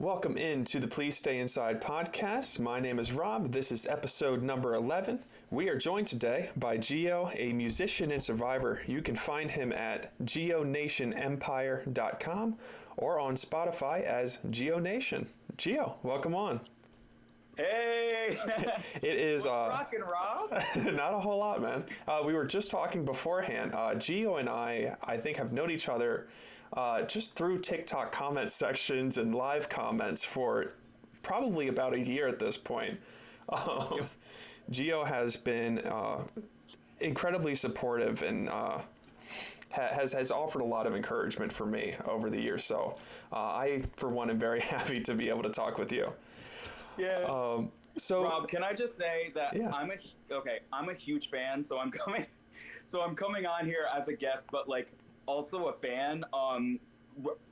Welcome into the Please Stay Inside podcast. My name is Rob. This is episode number 11. We are joined today by Gio, a musician and survivor. You can find him at gionationempire.com or on Spotify as Gio Nation. Gio, welcome on. Hey! It is rockin', Rob. Not a whole lot, man. We were just talking beforehand. Gio and I think, have known each other just through TikTok comment sections and live comments for probably about a year at this point. Gio has been incredibly supportive and has offered a lot of encouragement for me over the years. So I, for one, am very happy to be able to talk with you. Yeah. So Rob, can I just say that yeah. I'm a huge fan, so I'm coming on here as a guest, but like also a fan.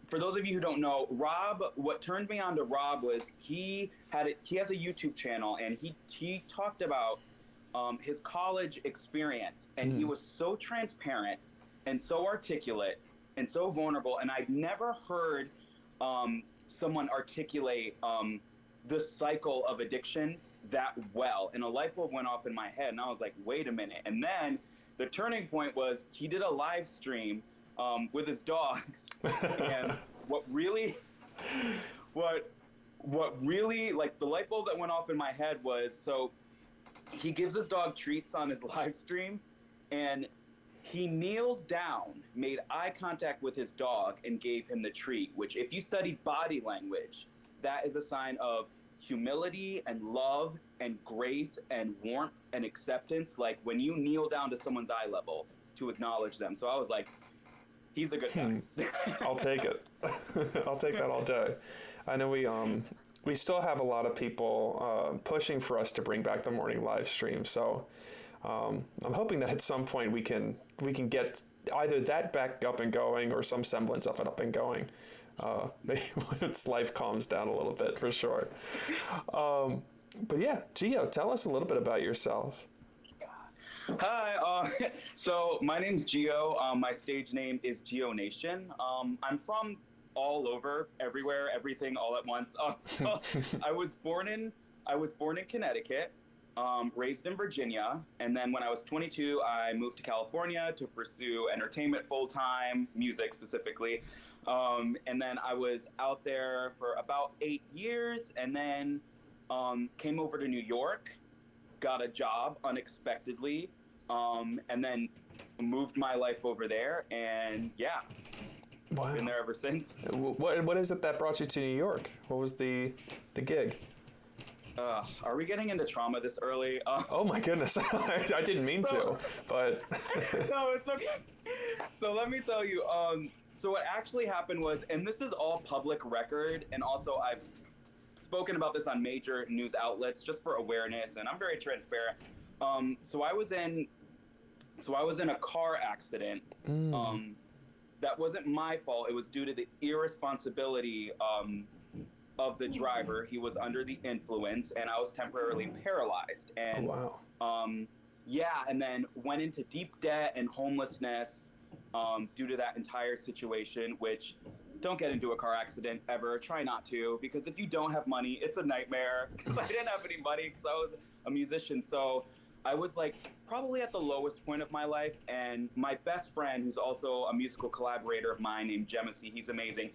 For those of you who don't know, Rob, what turned me on to Rob was he has a YouTube channel, and he talked about his college experience, and he was so transparent and so articulate and so vulnerable, and I'd never heard someone articulate the cycle of addiction that well. And a light bulb went off in my head, and I was like, wait a minute. And then the turning point was he did a live stream with his dogs. And what really, like the light bulb that went off in my head was, so he gives his dog treats on his live stream, and he kneeled down, made eye contact with his dog, and gave him the treat, which if you study body language, that is a sign of humility and love and grace and warmth and acceptance, like when you kneel down to someone's eye level to acknowledge them. So I was like, he's a good guy. I'll take it. I'll take that all day. I know we still have a lot of people pushing for us to bring back the morning live stream. So I'm hoping that at some point we can get either that back up and going or some semblance of it up and going. Maybe once life calms down a little bit, for sure. But yeah, Gio, tell us a little bit about yourself. Hi, so my name's Gio. My stage name is Gio Nation. I'm from all over, everywhere, everything, all at once. So I was born in Connecticut, raised in Virginia, and then when I was 22, I moved to California to pursue entertainment full-time, music specifically. And then I was out there for about 8 years, and then came over to New York, got a job unexpectedly, and then moved my life over there, and yeah, wow. Been there ever since. What is it that brought you to New York? What was the gig? Are we getting into trauma this early? Oh my goodness, I didn't mean to, but no, it's okay. So let me tell you. So what actually happened was, and this is all public record, and also I've spoken about this on major news outlets just for awareness, and I'm very transparent. So I was in a car accident. That wasn't my fault. It was due to the irresponsibility of the driver. He was under the influence, and I was temporarily paralyzed. And oh, wow. Yeah, and then went into deep debt and homelessness due to that entire situation, which don't get into a car accident ever. Try not to, because if you don't have money, it's a nightmare, because I didn't have any money because I was a musician. So I was like probably at the lowest point of my life, and my best friend, who's also a musical collaborator of mine named Jemisi, he's amazing.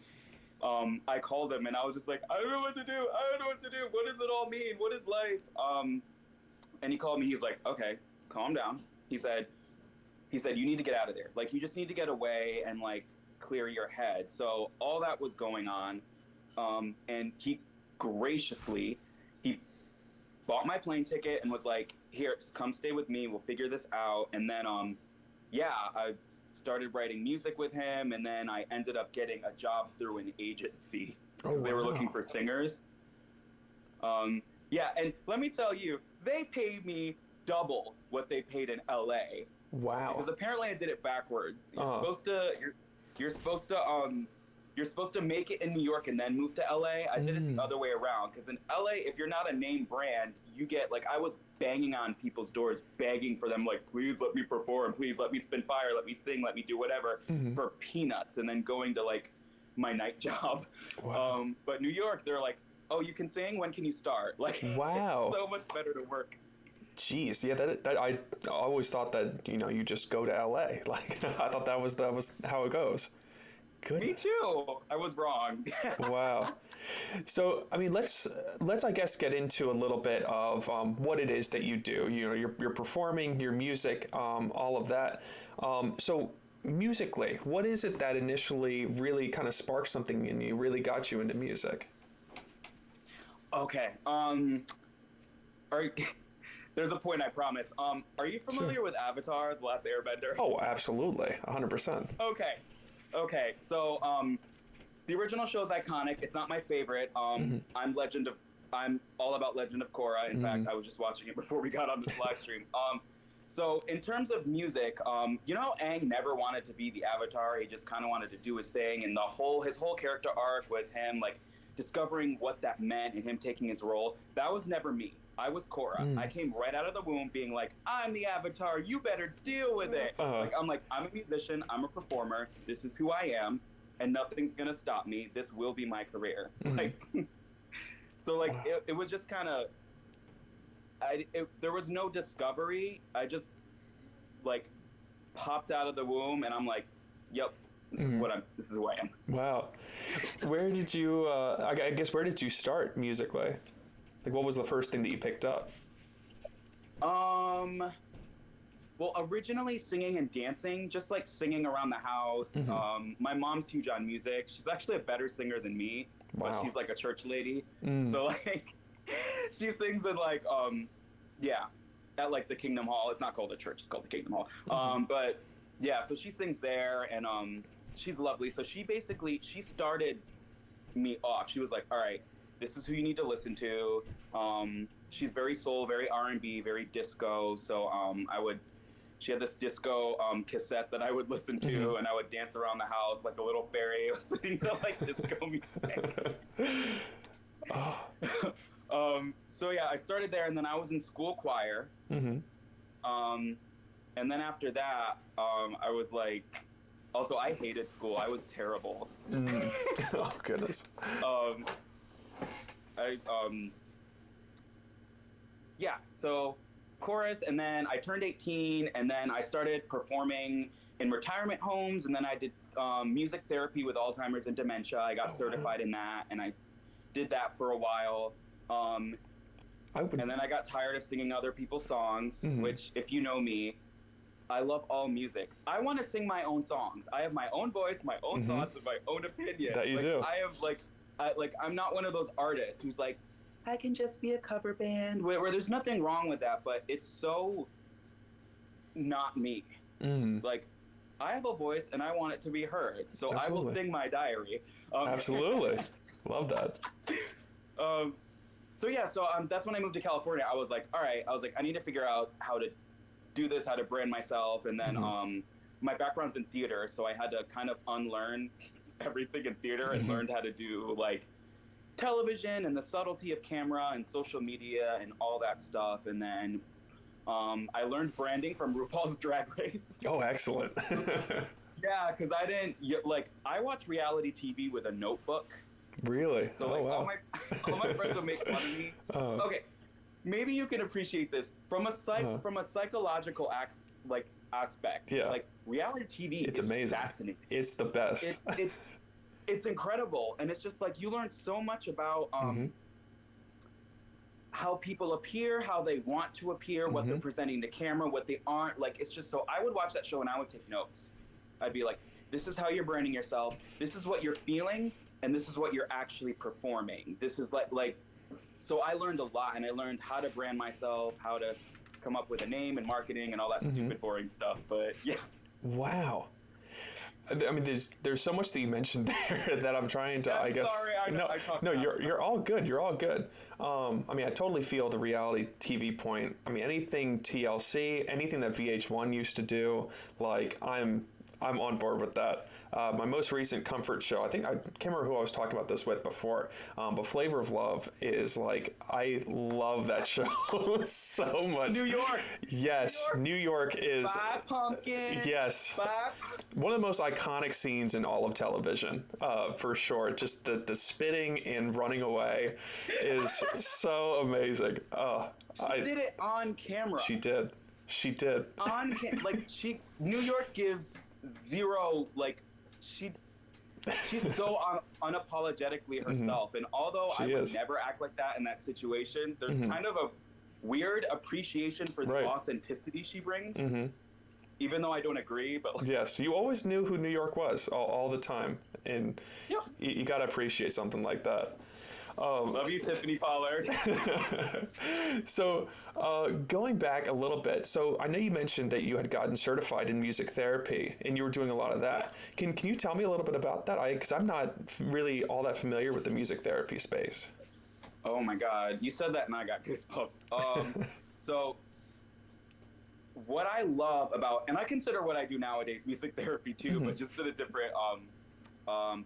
I called him and I was just like, I don't know what to do. What does it all mean? What is life? And he called me. He was like, okay, calm down. He said, you need to get out of there. Like, you just need to get away and like clear your head. So all that was going on. And he graciously, he bought my plane ticket and was like, here, just come stay with me. We'll figure this out. And then, I started writing music with him, and then I ended up getting a job through an agency because they were looking for singers. Yeah, and let me tell you, they paid me double what they paid in LA. Wow. Because apparently I did it backwards. You're supposed to make it in New York and then move to LA. I did it the other way around, because in LA, if you're not a name brand, you get, like, I was banging on people's doors, begging for them, like, please let me perform, please let me spin fire, let me sing, let me do whatever, for peanuts. And then going to, like, my night job. Wow. But New York, they're like, oh, you can sing? When can you start? Like, Wow. it's so much better to work. Jeez, yeah, that I always thought that, you know, you just go to LA. Like I thought that was how it goes. Me Goodness. too. I was wrong. Wow. So, I mean, let's I guess get into a little bit of what it is that you do. You know, you're performing, your music, all of that. So, musically, what is it that initially really kind of sparked something in you, really got you into music? Okay. Are there's a point I promise. Are you familiar with Avatar: The Last Airbender? Oh, absolutely, 100%. Okay. So, the original show is iconic. It's not my favorite. I'm all about Legend of Korra. In fact, I was just watching it before we got on this live stream. So in terms of music, you know, Aang never wanted to be the Avatar. He just kind of wanted to do his thing, and his whole character arc was him like discovering what that meant and him taking his role. That was never me. I was Korra. I came right out of the womb being like, I'm the Avatar. You better deal with it. I'm a musician. I'm a performer. This is who I am, and nothing's gonna stop me. This will be my career. Like, so like it was just kind of. There was no discovery. I just like popped out of the womb, and I'm like, "Yep, this is who I am." Wow. Where did you? I guess where did you start musically? Like, what was the first thing that you picked up? Well, originally singing and dancing, just like singing around the house. My mom's huge on music. She's actually a better singer than me, but she's like a church lady. So like. She sings in like at like the Kingdom Hall. It's not called a church, it's called the Kingdom Hall. But yeah, so she sings there, and she's lovely. So she started me off. She was like, all right, this is who you need to listen to. She's very soul, very R&B, very disco. So she had this disco cassette that I would listen to, and I would dance around the house like a little fairy listening to like disco music. So yeah, I started there, and then I was in school choir. And then after that, I was like, also I hated school. I was terrible. Oh goodness. So chorus, and then I turned 18, and then I started performing in retirement homes, and then I did music therapy with Alzheimer's and dementia. I got certified in that, and I did that for a while. And then I got tired of singing other people's songs, which, if you know me, I love all music. I want to sing my own songs. I have my own voice, my own thoughts, and my own opinion. That you do. I have I'm not one of those artists who's like, I can just be a cover band, where there's nothing wrong with that, but it's so not me. Like, I have a voice, and I want it to be heard, so Absolutely. I will sing my diary. Absolutely. Love that. So that's when I moved to California. I was like, all right, I need to figure out how to do this, how to brand myself. And then my background's in theater, so I had to kind of unlearn everything in theater and learned how to do like television and the subtlety of camera and social media and all that stuff. And then I learned branding from RuPaul's Drag Race. Oh, excellent. Yeah, because I watch reality TV with a notebook. Really? So all my friends would make fun of me. Okay, maybe you can appreciate this from a psychological aspect. Yeah. Like reality TV it's is amazing. Fascinating. It's the best. It's incredible, and it's just like you learn so much about how people appear, how they want to appear, what they're presenting to camera, what they aren't. Like it's just so I would watch that show and I would take notes. I'd be like, this is how you're branding yourself. This is what you're feeling. And this is what you're actually performing. This is so I learned a lot, and I learned how to brand myself, how to come up with a name and marketing and all that stupid, boring stuff. But yeah. Wow. I mean, there's so much that you mentioned there that I'm trying to, I guess. Sorry, I know. You're all good. You're all good. I mean, I totally feel the reality TV point. I mean, anything TLC, anything that VH1 used to do, like I'm I'm on board with that. My most recent comfort show, I can't remember who I was talking about this with before, but Flavor of Love is like, I love that show so much. New York. Yes, New York is. Bye, pumpkin. Yes. Bye. One of the most iconic scenes in all of television, for sure. Just the spitting and running away is so amazing. She did it on camera. She did. New York gives zero, she's so unapologetically herself. And although I would never act like that in that situation, there's kind of a weird appreciation for the authenticity she brings. Even though I don't agree, but yes, you always knew who New York was all the time, and you got to appreciate something like that. Love you, Tiffany Pollard. So, going back a little bit, so I know you mentioned that you had gotten certified in music therapy, and you were doing a lot of that. Can you tell me a little bit about that? Because I'm not really all that familiar with the music therapy space. Oh my God, you said that and I got goosebumps. So, what I love about, and I consider what I do nowadays music therapy too, but just in a different,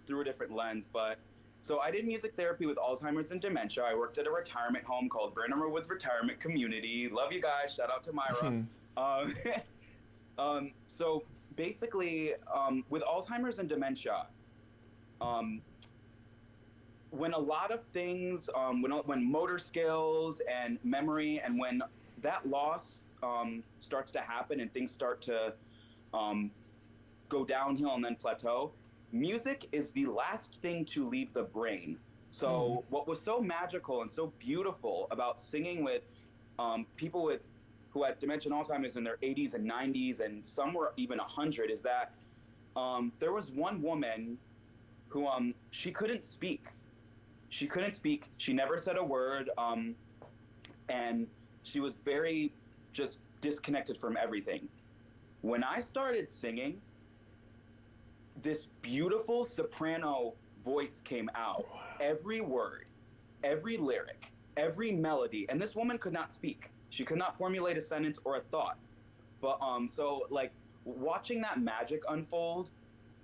through a different lens. But so I did music therapy with Alzheimer's and dementia. I worked at a retirement home called Brandon Woods Retirement Community. Love you guys. Shout out to Myra. So basically, with Alzheimer's and dementia, when a lot of things, when motor skills and memory, and when that loss starts to happen and things start to go downhill and then plateau, music is the last thing to leave the brain. So what was so magical and so beautiful about singing with people who had dementia and Alzheimer's in their 80s and 90s, and some were even 100, is that there was one woman who she couldn't speak. She couldn't speak. She never said a word, and she was very just disconnected from everything. When I started singing, this beautiful soprano voice came out. Wow. Every word, every lyric, every melody, and this woman could not speak. She could not formulate a sentence or a thought. But so like watching that magic unfold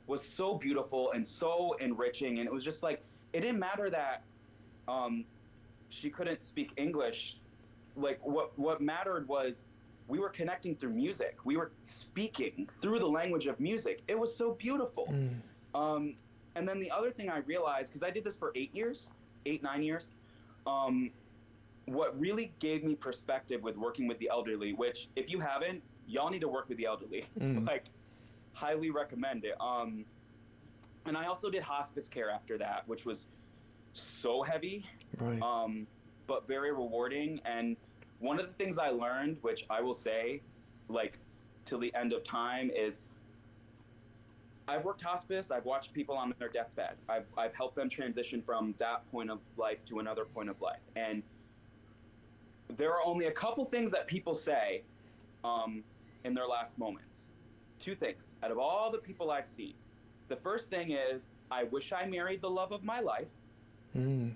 was so beautiful and so enriching, and it was just like, it didn't matter that she couldn't speak English. Like what mattered was we were connecting through music. We were speaking through the language of music. It was so beautiful. And then the other thing I realized, because I did this for 9 years, what really gave me perspective with working with the elderly, which if you haven't, y'all need to work with the elderly. Like, highly recommend it. And I also did hospice care after that, which was so heavy, but very rewarding. And one of the things I learned, which I will say, like, till the end of time, is I've worked hospice. I've watched people on their deathbed. I've helped them transition from that point of life to another point of life. And there are only a couple things that people say in their last moments. 2 things out of all the people I've seen. The first thing is, I wish I married the love of my life. And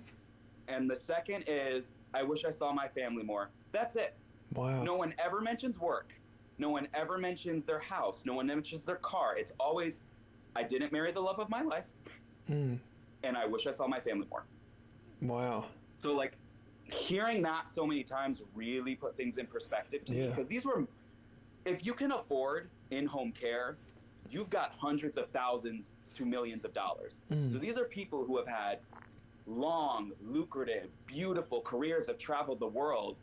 the second is, I wish I saw my family more. That's it. Wow. No one ever mentions work. No one ever mentions their house. No one mentions their car. It's always, I didn't marry the love of my life. And I wish I saw my family more. Wow. So, like, hearing that so many times really put things in perspective to me. Because these were, if you can afford in-home care, you've got hundreds of thousands to millions of dollars. So these are people who have had long, lucrative, beautiful careers, have traveled the world.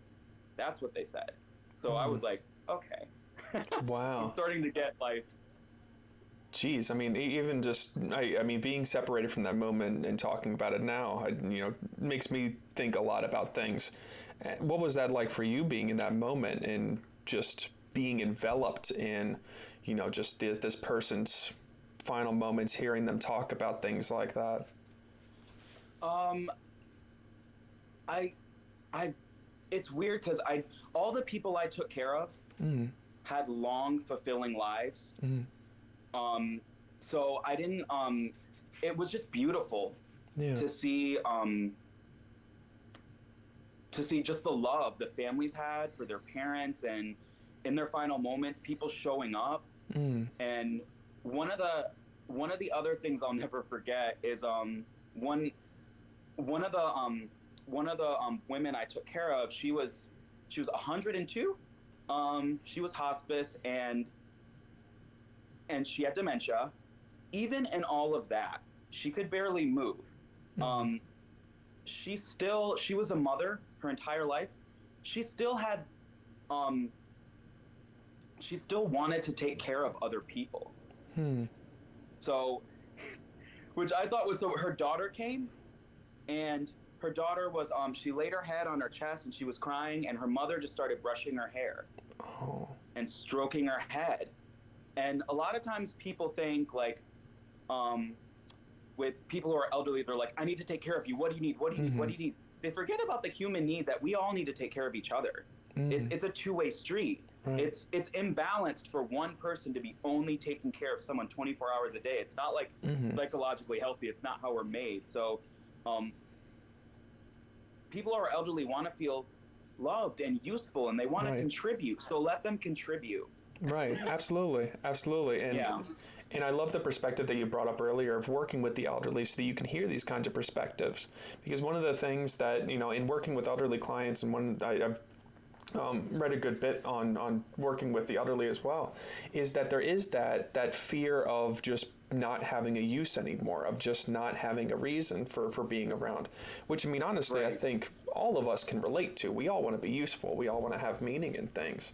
That's what they said. So I was like, okay. Wow. I'm starting to get like... Geez, I mean, even just, I mean, being separated from that moment and talking about it now, makes me think a lot about things. What was that like for you, being in that moment and just being enveloped in, just this person's final moments, hearing them talk about things like that? It's weird because all the people I took care of had long, fulfilling lives. So I didn't, it was just beautiful to see just the love the families had for their parents, and in their final moments, people showing up. And one of the one of the other things I'll never forget is one one of the women I took care of, she was 102. She was hospice, and she had dementia. Even in all of that, she could barely move. Um, she was a mother her entire life. She still had um, she still wanted to take care of other people. Hmm. So, which I thought was, so her daughter came, and her daughter was she laid her head on her chest and she was crying, and her mother just started brushing her hair Oh. and stroking her head. And a lot of times people think like um with people who are elderly, they're like, I need to take care of you. What do you need? What do you need? What do you need? They forget about the human need that we all need to take care of each other. It's a two-way street. Right. It's imbalanced for one person to be only taking care of someone 24 hours a day. It's not like psychologically healthy. It's not how we're made. So people who are elderly want to feel loved and useful, and they want to contribute. So let them contribute. Right. Absolutely. Absolutely. And and I love the perspective that you brought up earlier of working with the elderly so that you can hear these kinds of perspectives. Because one of the things that, in working with elderly clients, and I've read a good bit on working with the elderly as well, is that there is that fear of just not having a use anymore, of just not having a reason for being around, which, I mean, honestly, I think all of us can relate to. We all want to be useful. We all want to have meaning in things.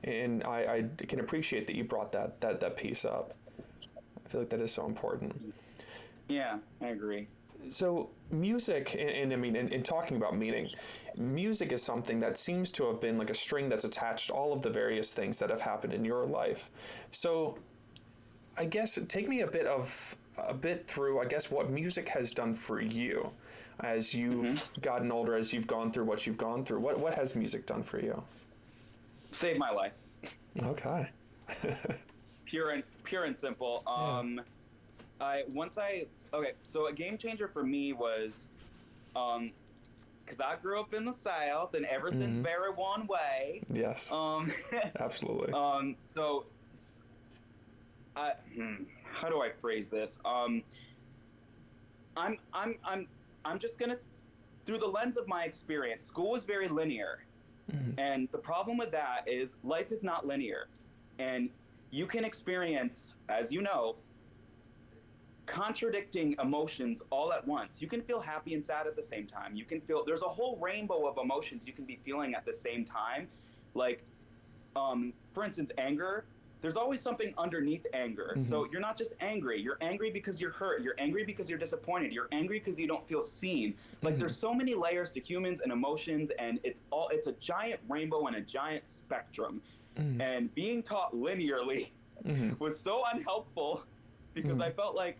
And I can appreciate that you brought that piece up. I feel like that is so important. Yeah, I agree. So music, and I mean, in talking about meaning, music is something that seems to have been like a string that's attached to all of the various things that have happened in your life. So I guess take me a bit through, I guess, what music has done for you as you've gotten older, as you've gone through what you've gone through. What has music done for you? Saved my life. Okay. Pure and simple. So a game changer for me was, because I grew up in the South and everything's very one way. Yes. Absolutely. So, how do I phrase this? I'm just gonna, through the lens of my experience, school was very linear, and the problem with that is life is not linear, and you can experience, as you know, contradicting emotions all at once. You can feel happy and sad at the same time. You can feel, there's a whole rainbow of emotions you can be feeling at the same time. Like, for instance, anger. There's always something underneath anger. So you're not just angry. You're angry because you're hurt. You're angry because you're disappointed. You're angry because you don't feel seen. Like, there's so many layers to humans and emotions, and it's a giant rainbow and a giant spectrum. And being taught linearly was so unhelpful, because I felt like,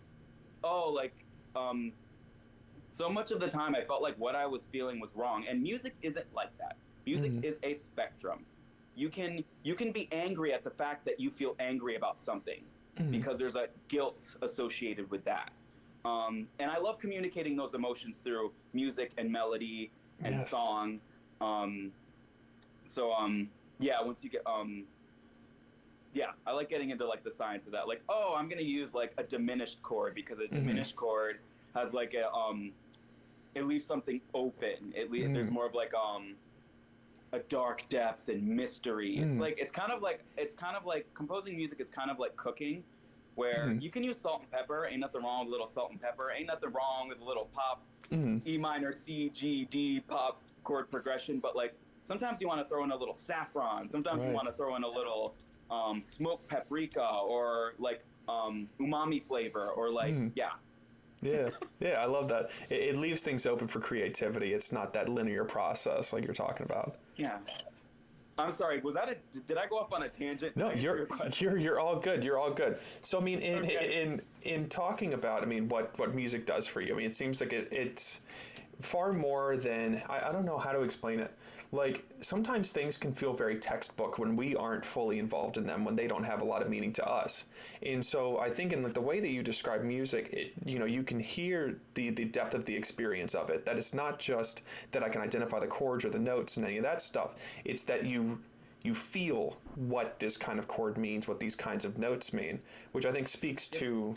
so much of the time I felt like what I was feeling was wrong. And music isn't like that. Music is a spectrum. You can be angry at the fact that you feel angry about something, because there's a guilt associated with that. And I love communicating those emotions through music and melody and song. Once you get I like getting into like the science of that. Like, I'm gonna use like a diminished chord, because a diminished chord has like it leaves something open. There's more of like a dark depth and mystery. It's kind of like composing music is kind of like cooking, where you can use salt and pepper. Ain't nothing wrong with a little salt and pepper. Ain't nothing wrong with a little pop, E minor, C, G, D pop chord progression. But like, sometimes you want to throw in a little saffron. Sometimes you want to throw in a little smoked paprika, or like umami flavor, or like Yeah, I love that. It leaves things open for creativity. It's not that linear process like you're talking about. Yeah. I'm sorry. Did I go off on a tangent? No, you're all good. You're all good. So I mean, in talking about, I mean, what music does for you. I mean, it seems like it's far more than, I don't know how to explain it. Like, sometimes things can feel very textbook when we aren't fully involved in them, when they don't have a lot of meaning to us. And so I think in like the way that you describe music, you can hear the depth of the experience of it, that it's not just that I can identify the chords or the notes and any of that stuff. It's that you you feel what this kind of chord means, what these kinds of notes mean, which I think speaks to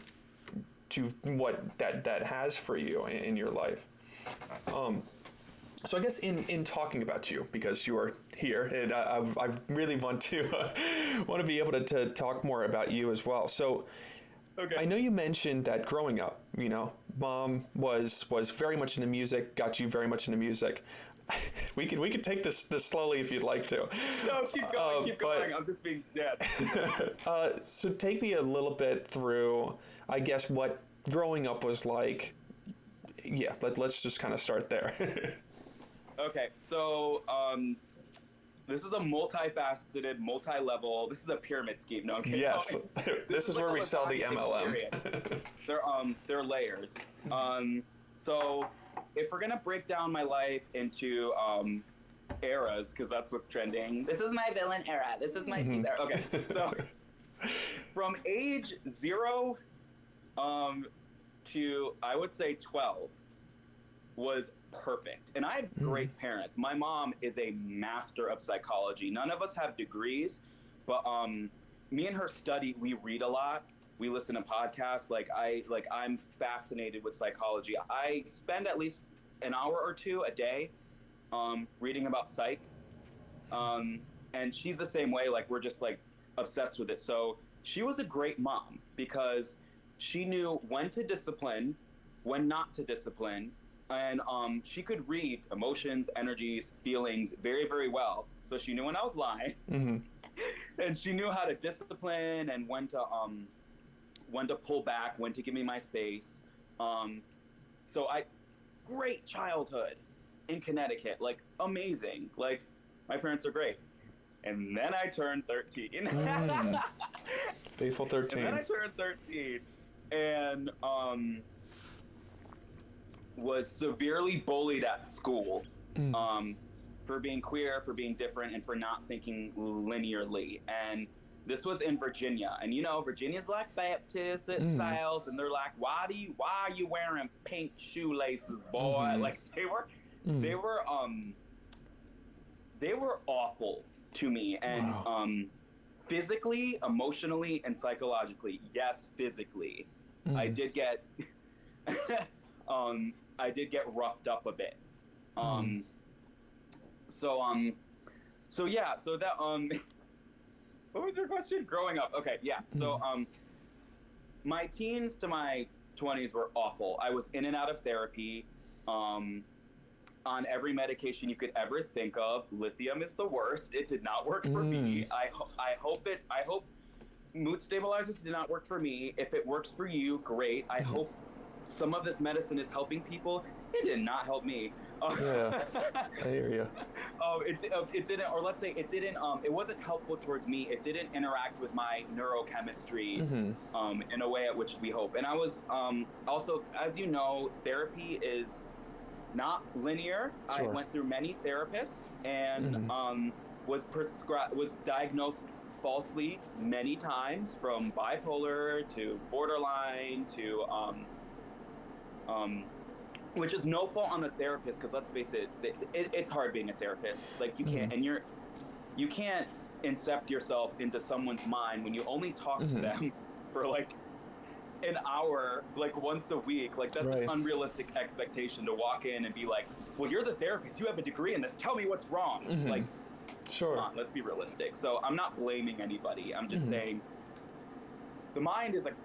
what that has for you in your life. So I guess in talking about you, because you are here, and I really want to be able to talk more about you as well. So okay. I know you mentioned that growing up, mom was very much into music, got you very much into music. We could take this slowly if you'd like to. No, keep going. I'm just being dead. So take me a little bit through, I guess, what growing up was like. Yeah, let's just kind of start there. Okay, so this is a multifaceted, multi-level. This is a pyramid scheme. No, I'm kidding. Yes, this is like where we sell the MLM. They're layers. So if we're gonna break down my life into eras, because that's what's trending. This is my villain era. This is my era. Okay, so from age 0 to I would say 12 was perfect. And I had great parents. My mom is a master of psychology. None of us have degrees, but me and her study, we read a lot. We listen to podcasts. I'm fascinated with psychology. I spend at least an hour or two a day reading about psych. And she's the same way. Like, we're just like obsessed with it. So she was a great mom because she knew when to discipline, when not to discipline. And she could read emotions, energies, feelings very, very well. So she knew when I was lying. And she knew how to discipline and when to pull back, when to give me my space. Great childhood in Connecticut, like amazing. Like, my parents are great. And then I turned 13. Faithful 13. And then I turned 13 and was severely bullied at school for being queer, for being different, and for not thinking linearly. And this was in Virginia. And Virginia's like Baptist South, and they're like, why are you wearing pink shoelaces, boy? Like, they were awful to me. And physically, emotionally, and psychologically. Yes, physically. I did get roughed up a bit. So that what was your question? Growing up. Okay, yeah. So my teens to my 20s were awful. I was in and out of therapy, on every medication you could ever think of. Lithium is the worst. It did not work for me. I hope mood stabilizers did not work for me. If it works for you, great. I hope some of this medicine is helping people. It did not help me. Yeah, I hear you. It didn't, or let's say it didn't. It wasn't helpful towards me. It didn't interact with my neurochemistry in a way at which we hope. And I was also, as you know, therapy is not linear. Sure. I went through many therapists and was diagnosed falsely many times, from bipolar to borderline to which is no fault on the therapist, because let's face it, it's hard being a therapist. Like, you can't, and you can't incept yourself into someone's mind when you only talk to them for like an hour, like once a week. Like, that's an unrealistic expectation to walk in and be like, well, you're the therapist, you have a degree in this, tell me what's wrong. Like, sure, come on, let's be realistic. So I'm not blaming anybody. I'm just saying the mind is like,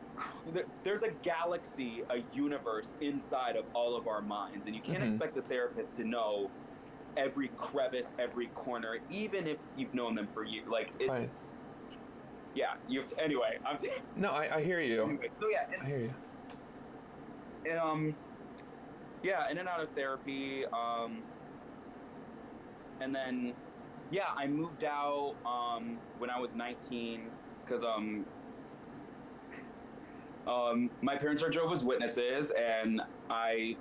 there's a galaxy, a universe inside of all of our minds, and you can't expect the therapist to know every crevice, every corner, even if you've known them for years. Like, it's yeah. Anyway, no, I hear you. Anyway, so yeah, I hear you. And in and out of therapy, and then I moved out when I was 19 because my parents are Jehovah's Witnesses, and I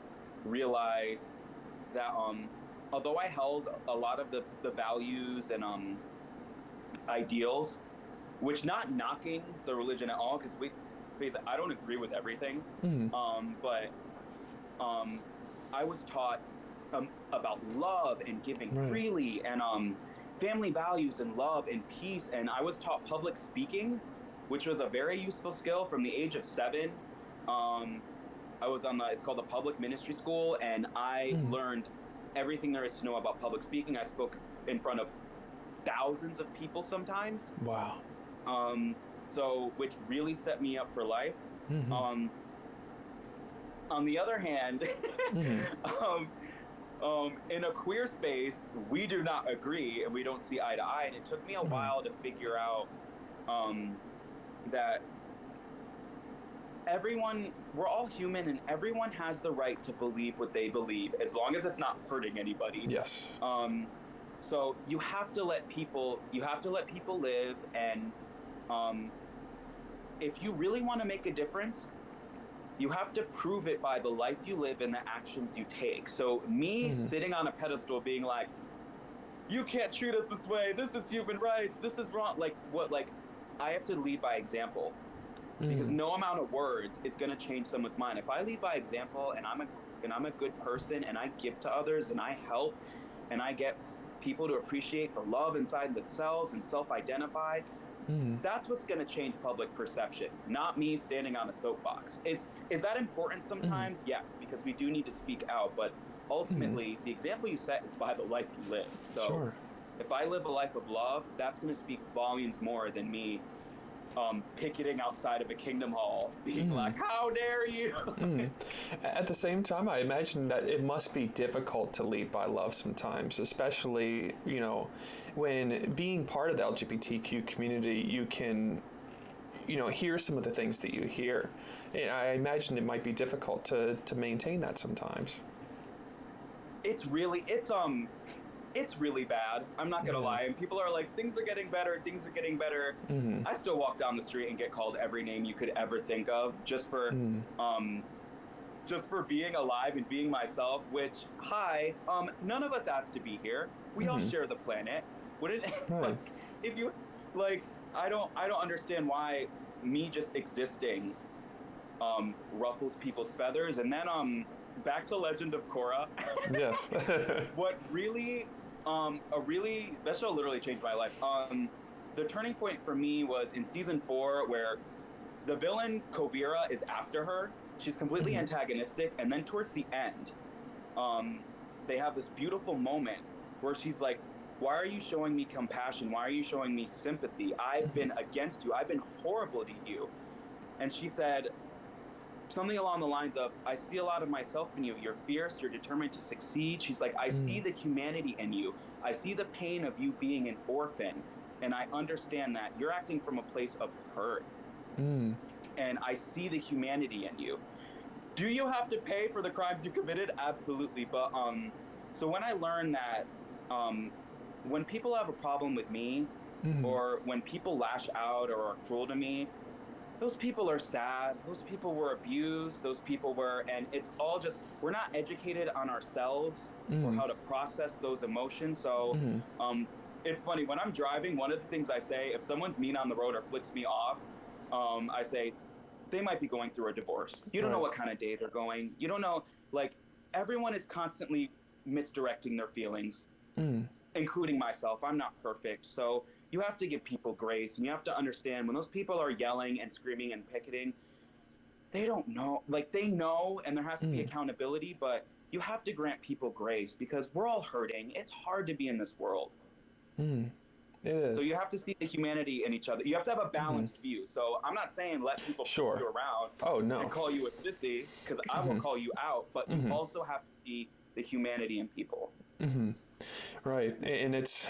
realized that although I held a lot of the values and ideals, which, not knocking the religion at all, because I don't agree with everything, but I was taught about love and giving freely and family values and love and peace. And I was taught public speaking, which was a very useful skill from the age of 7. I was on it's called the public ministry school, and I learned everything there is to know about public speaking. I spoke in front of thousands of people sometimes. Wow. So, which really set me up for life. On the other hand, in a queer space, we do not agree and we don't see eye to eye. And it took me a while to figure out that we're all human, and everyone has the right to believe what they believe, as long as it's not hurting anybody. Yes. So you have to let people live, and if you really want to make a difference, you have to prove it by the life you live and the actions you take. So me sitting on a pedestal being like, you can't treat us this way, this is human rights, this is wrong, I have to lead by example. Because no amount of words is going to change someone's mind. If I lead by example, and I'm a good person, and I give to others, and I help, and I get people to appreciate the love inside themselves and self-identify, that's what's going to change public perception, not me standing on a soapbox. Is that important sometimes? Yes, because we do need to speak out, but ultimately the example you set is by the life you live. So if I live a life of love, that's going to speak volumes more than me picketing outside of a Kingdom Hall, being like, how dare you? At the same time, I imagine that it must be difficult to lead by love sometimes, especially, when being part of the LGBTQ community, you can, hear some of the things that you hear. And I imagine it might be difficult to maintain that sometimes. It's really bad. I'm not gonna lie. And people are like, things are getting better. I still walk down the street and get called every name you could ever think of, just for being alive and being myself. Which, none of us asked to be here. We all share the planet. Wouldn't if you I don't understand why me just existing ruffles people's feathers. And then back to Legend of Korra. Yes. What really that show literally changed my life. The turning point for me was in season 4, where the villain Kovira is after her. She's completely antagonistic, and then towards the end, they have this beautiful moment where she's like, why are you showing me compassion? Why are you showing me sympathy? I've been against you. I've been horrible to you. And she said something along the lines of, I see a lot of myself in you. You're fierce. You're determined to succeed. She's like, I see the humanity in you. I see the pain of you being an orphan. And I understand that you're acting from a place of hurt. And I see the humanity in you. Do you have to pay for the crimes you committed? Absolutely. But so when I learned that when people have a problem with me, or when people lash out or are cruel to me, those people are sad. Those people were abused. And it's all just, we're not educated on ourselves or how to process those emotions. So it's funny, when I'm driving, one of the things I say, if someone's mean on the road or flicks me off, I say, they might be going through a divorce. You don't know what kind of day they're going. You don't know, everyone is constantly misdirecting their feelings, including myself. I'm not perfect. So you have to give people grace, and you have to understand when those people are yelling and screaming and picketing, they don't know. They know, and there has to be accountability, but you have to grant people grace because we're all hurting. It's hard to be in this world. It is. So you have to see the humanity in each other. You have to have a balanced view. So I'm not saying let people push you around and call you a sissy, because I will call you out, but you also have to see the humanity in people. Right. And it's...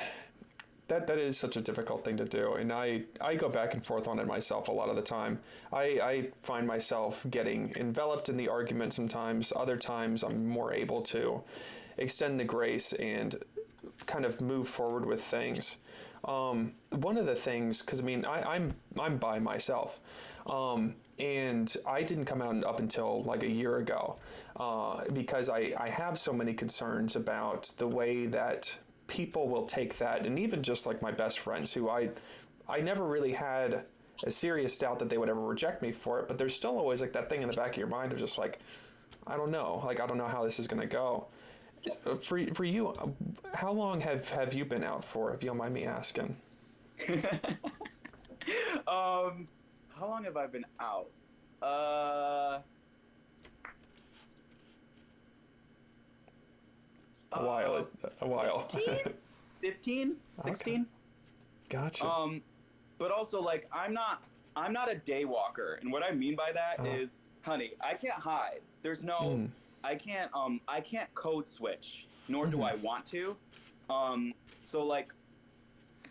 That is such a difficult thing to do, and I go back and forth on it myself a lot of the time. I find myself getting enveloped in the argument sometimes. Other times I'm more able to extend the grace and kind of move forward with things. One of the things, because I'm by myself, and I didn't come out up until a year ago, because I have so many concerns about the way that people will take that, and even just my best friends, who I never really had a serious doubt that they would ever reject me for it, but there's still always that thing in the back of your mind of just I don't know, I don't know how this is going to go. For you, how long have you been out for, if you don't mind me asking? How long have I been out? Uh, A while. A while. 15, 16. Okay. Gotcha. But also like I'm not a day walker, and what I mean by that is, honey, I can't hide. There's no, I can't code switch, nor do I want to. So like,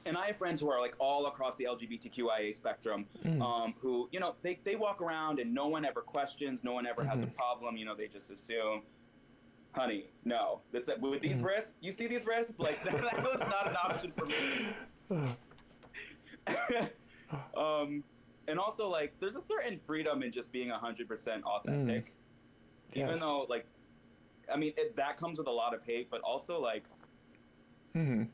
and I have friends who are like all across the LGBTQIA spectrum, who, you know, they walk around and no one ever questions, no one ever has a problem, you know, they just assume. Honey, no. That's it. With these wrists, you see these wrists? Like, that was not an option for me. And also, like, there's a certain freedom in just being 100% authentic. Even though, like, I mean, that comes with a lot of hate, but also, like, I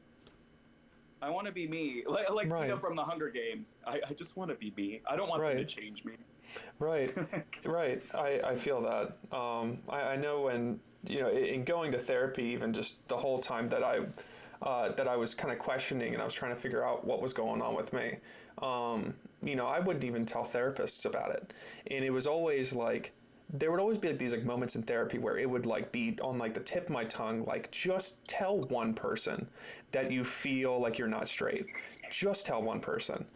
want to be me. Like you know, from the Hunger Games. I just want to be me. I don't want them to change me. Right. I feel that. I know when, you know, in going to therapy, even just the whole time that I was kind of questioning and I was trying to figure out what was going on with me, you know, I wouldn't even tell therapists about it. And it was always like, there would always be like these like moments in therapy where it would like be on like the tip of my tongue, like, just tell one person that you feel like you're not straight. Just tell one person.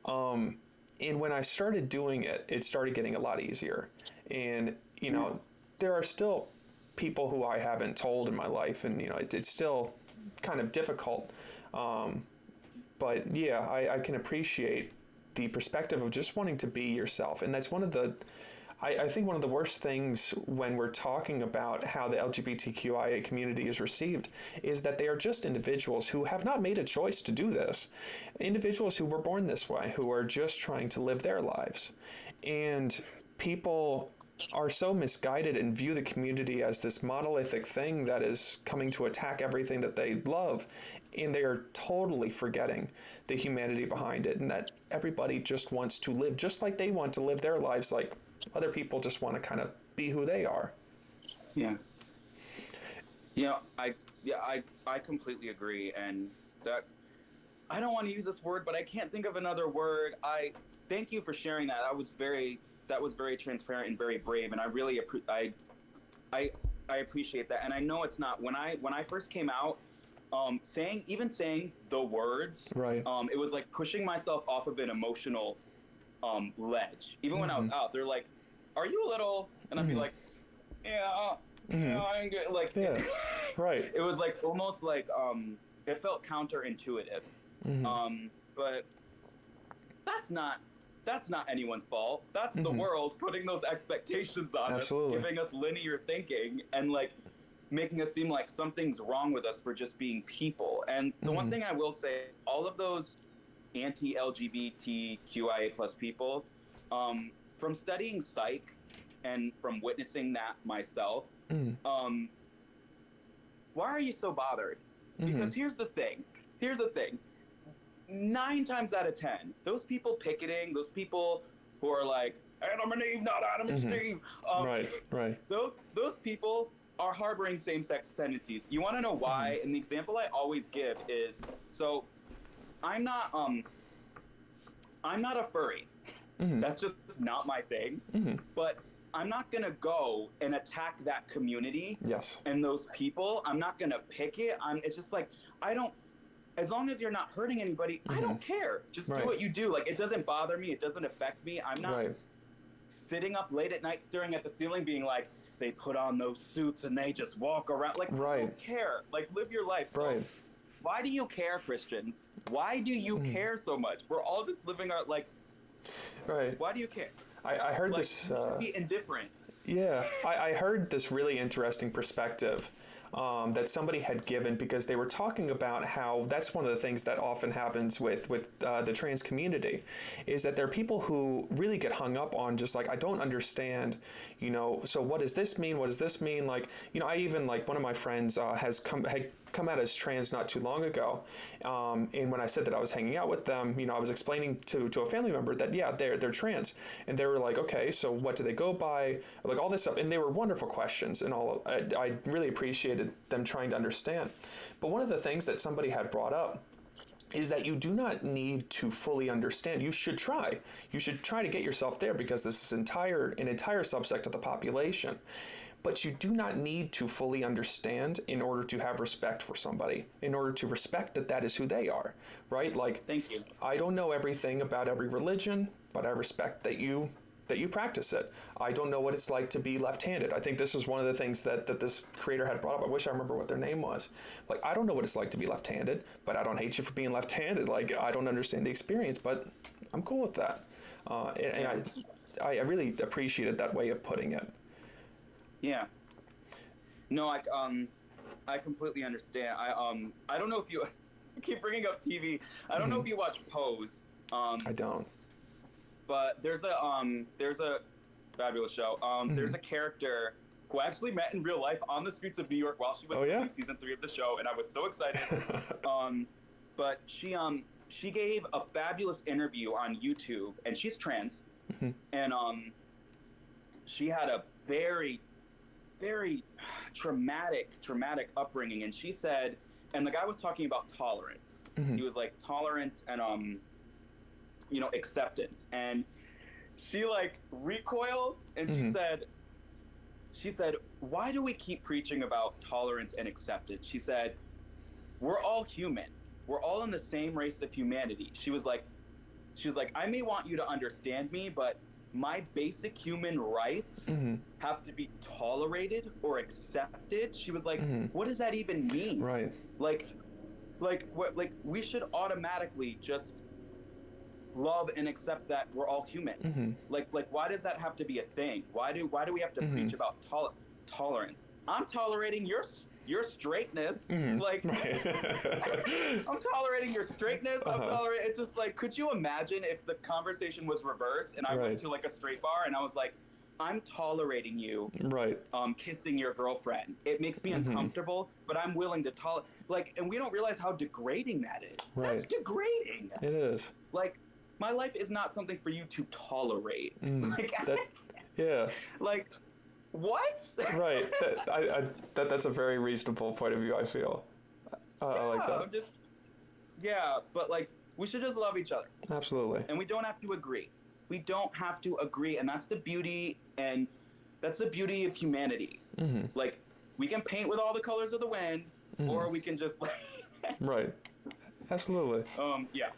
And when I started doing it, it started getting a lot easier. And, you know, there are still people who I haven't told in my life, and, you know, it's still kind of difficult. But yeah, I can appreciate the perspective of just wanting to be yourself. And that's one of the, I think one of the worst things when we're talking about how the LGBTQIA community is received is that they are just individuals who have not made a choice to do this. Individuals who were born this way, who are just trying to live their lives. And people are so misguided and view the community as this monolithic thing that is coming to attack everything that they love. And they are totally forgetting the humanity behind it, and that everybody just wants to live just like they want to live their lives, like other people just want to kind of be who they are. Yeah. You know, I completely agree, and that, I don't want to use this word, but I can't think of another word. I thank you for sharing that. That was very transparent and very brave, and I really I appreciate that. And I know it's not, when I first came out, saying the words, it was like pushing myself off of an emotional ledge. Even when I was out, they're like, "Are you a little?" And I'd be like, "Yeah, yeah, I'm good." Like, it was like almost like it felt counterintuitive. But that's not anyone's fault. That's the world putting those expectations on us, giving us linear thinking, and like making us seem like something's wrong with us for just being people. And the one thing I will say is, all of those anti-LGBTQIA plus people, from studying psych and from witnessing that myself, why are you so bothered? Because here's the thing. 9 times out of 10, those people picketing, those people who are like, Adam and Eve, not Adam and Steve. Those people are harboring same-sex tendencies. You want to know why? And the example I always give is, so I'm not a furry. That's just not my thing. But I'm not gonna go and attack that community. And those people, I'm not gonna pick it. It's just like, as long as you're not hurting anybody, I don't care. Just do what you do. Like, it doesn't bother me. It doesn't affect me. I'm not sitting up late at night staring at the ceiling being like, they put on those suits and they just walk around. Like, I don't care. Like, live your life. So why do you care, Christians? Why do you care so much? We're all just living our, like, why do you care? I heard like, this. You should be indifferent. Yeah, I heard this really interesting perspective that somebody had given, because they were talking about how that's one of the things that often happens with the trans community, is that there are people who really get hung up on just like, I don't understand, you know, so what does this mean? What does this mean? Like, you know, I even, like, one of my friends had come come out as trans not too long ago, and when I said that I was hanging out with them, I was explaining to a family member that they're trans, and they were like, okay, so what do they go by, like all this stuff, and they were wonderful questions, and all. I really appreciated them trying to understand. But one of the things that somebody had brought up is that you do not need to fully understand. You should try. You should try to get yourself there, because this is an entire subsect of the population. But you do not need to fully understand in order to have respect for somebody, in order to respect that that is who they are, right? Like, thank you. I don't know everything about every religion, but I respect that you practice it. I don't know what it's like to be left-handed. I think this is one of the things that this creator had brought up. I wish I remember what their name was. Like, I don't know what it's like to be left-handed, but I don't hate you for being left-handed. Like, I don't understand the experience, but I'm cool with that. And I really appreciated that way of putting it. Yeah. No, I completely understand. I don't know if you I keep bringing up TV. I don't know if you watch Pose. I don't. But there's a fabulous show. There's a character who I actually met in real life on the streets of New York while she was filming season 3 of the show, and I was so excited. But she gave a fabulous interview on YouTube, and she's trans, and she had a very, very traumatic upbringing, and she said, and the guy was talking about tolerance. He was like, tolerance and acceptance, and she like recoiled, and she said, why do we keep preaching about tolerance and acceptance? She said, we're all human. We're all in the same race of humanity. She was like, I may want you to understand me, but my basic human rights have to be tolerated or accepted. She was like, what does that even mean? Right. Like we should automatically just love and accept that we're all human. Like why does that have to be a thing? Why do we have to preach about tolerance? I'm tolerating your straightness. Like, I'm tolerating your straightness. It's just like, could you imagine if the conversation was reversed and I went to like a straight bar and I was like, I'm tolerating you kissing your girlfriend. It makes me uncomfortable, but I'm willing to tolerate. Like, and we don't realize how degrading that is. That's degrading. It is. Like, my life is not something for you to tolerate. Like, like, what? Right. That's a very reasonable point of view, I feel. I like that. But like, we should just love each other. Absolutely. And we don't have to agree. We don't have to agree, and that's the beauty, of humanity. Like, we can paint with all the colors of the wind, or we can just like. Right. Absolutely. Yeah.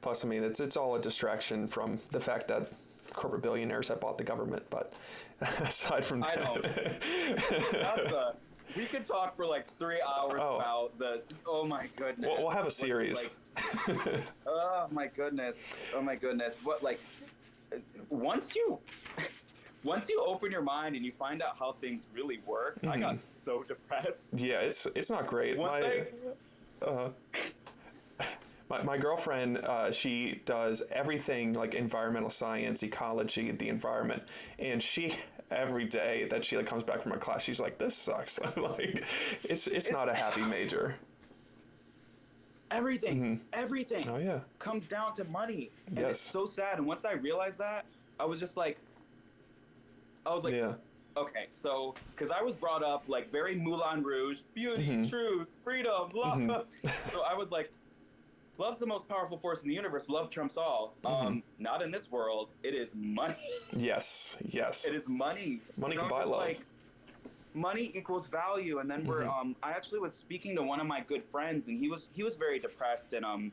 Plus, I mean, it's all a distraction from the fact that corporate billionaires have bought the government. But aside from that, I know. We could talk for like 3 hours about the. Oh my goodness. We'll have a series. Oh my goodness. What, like, once you open your mind and you find out how things really work, I got so depressed. Yeah, it's not great. My girlfriend, she does everything like environmental science, ecology, the environment, and she every day that she like comes back from her class, she's like, "This sucks." Like, it's not a happy major. Everything comes down to money, and it's so sad. And once I realized that, I was like, okay, so, because I was brought up like very Moulin Rouge, beauty, truth, freedom, love. So I was like, love's the most powerful force in the universe. Love trumps all. Not in this world. It is money. Yes. It is money. Money can buy love. Like, money equals value. And then I actually was speaking to one of my good friends, and he was very depressed, and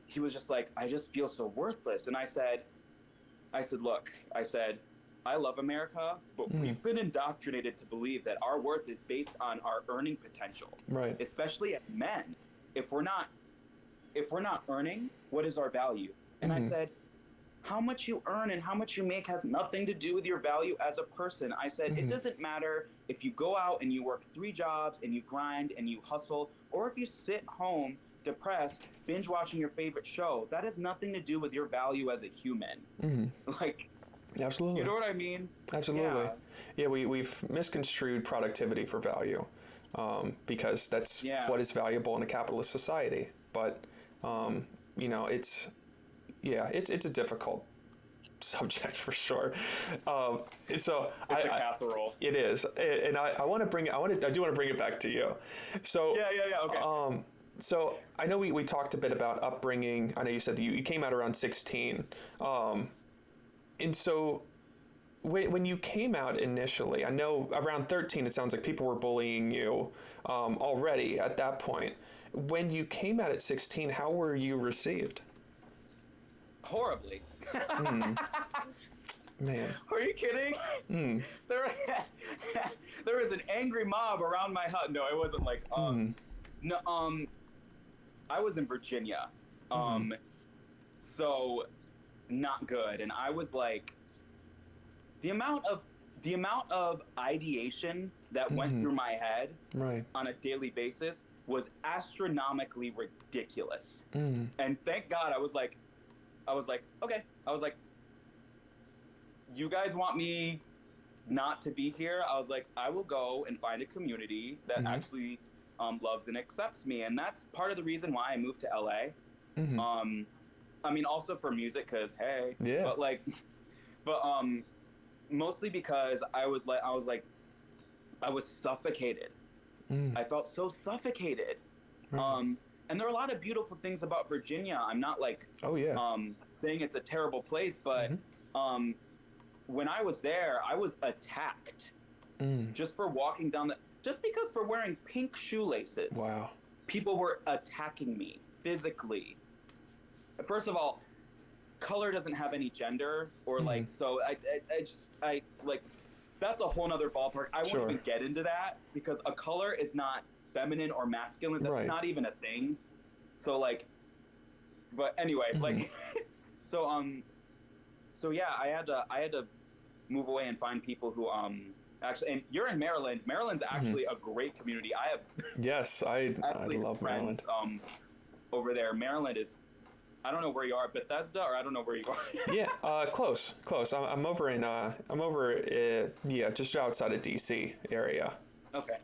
he was just like, I just feel so worthless. And I said, look, I love America, but we've been indoctrinated to believe that our worth is based on our earning potential. Right. Especially as men. If we're not earning, what is our value? And I said, how much you earn and how much you make has nothing to do with your value as a person. I said, it doesn't matter if you go out and you work 3 jobs and you grind and you hustle, or if you sit home depressed, binge watching your favorite show. That has nothing to do with your value as a human. Like, absolutely. You know what I mean? Absolutely. Yeah, we've misconstrued productivity for value. because that's what is valuable in a capitalist society. But it's a difficult subject for sure. And so it's a casserole. It is, and I do want to bring it back to you. So Okay. So I know we talked a bit about upbringing. I know you said that you came out around 16. And so when you came out initially, I know around 13, it sounds like people were bullying you already at that point. When you came out at 16, how were you received? Horribly. Man. Are you kidding? There was an angry mob around my hut. No, it wasn't like no, I was in Virginia. So not good. And I was like, the amount of ideation that went through my head on a daily basis was astronomically ridiculous. And thank God I was like, okay. I was like, you guys want me not to be here? I was like, I will go and find a community that actually loves and accepts me. And that's part of the reason why I moved to LA. I mean, also for music, because hey, but mostly because I was suffocated. I felt so suffocated. And there are a lot of beautiful things about Virginia. I'm not like saying it's a terrible place, but when I was there, I was attacked just for walking down just because for wearing pink shoelaces. Wow. People were attacking me physically. First of all, color doesn't have any gender or like, so I like, that's a whole nother ballpark. I won't even get into that because a color is not feminine or masculine. That's not even a thing. So like, but anyway, like, so yeah, I had to move away and find people who actually, and you're in Maryland. Maryland's actually a great community. I have I love Maryland. Over there, Maryland is, I don't know where you are, Bethesda, or I don't know where you are. Yeah, close. I'm over just outside of DC area. Okay.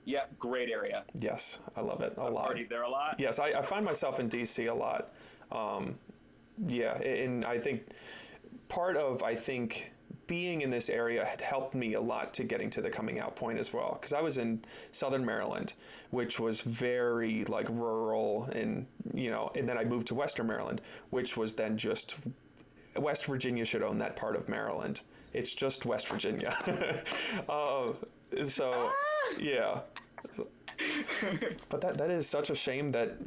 Yeah, great area. Yes, I love it a lot. Partied there a lot? Yes, I find myself in DC a lot. And I think part of being in this area had helped me a lot to getting to the coming out point as well, because I was in Southern Maryland, which was very like rural, and and then I moved to Western Maryland, which was then just West Virginia should own that part of Maryland. It's just West Virginia. But that is such a shame that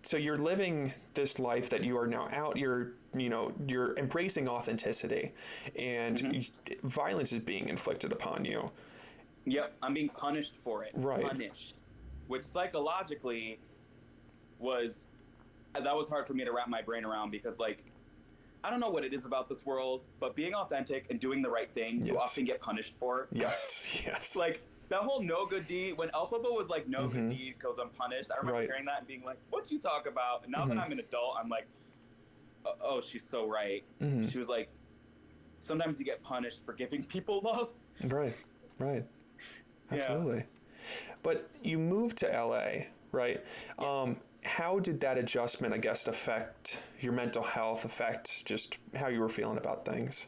so you're living this life that you are now out, you're embracing authenticity, and violence is being inflicted upon you. Yep, I'm being punished for it. Right. Punished. Which psychologically was hard for me to wrap my brain around, because like, I don't know what it is about this world, but being authentic and doing the right thing, you often get punished for. Yes. Like, that whole no good deed, when Alphaba was like, no good deed goes unpunished, I remember hearing that and being like, what do you talk about? And now that I'm an adult, I'm like, oh, she's so right. She was like, sometimes you get punished for giving people love. Right. Absolutely. Yeah. But you moved to LA, right? Yeah. How did that adjustment, I guess, affect your mental health, affect just how you were feeling about things?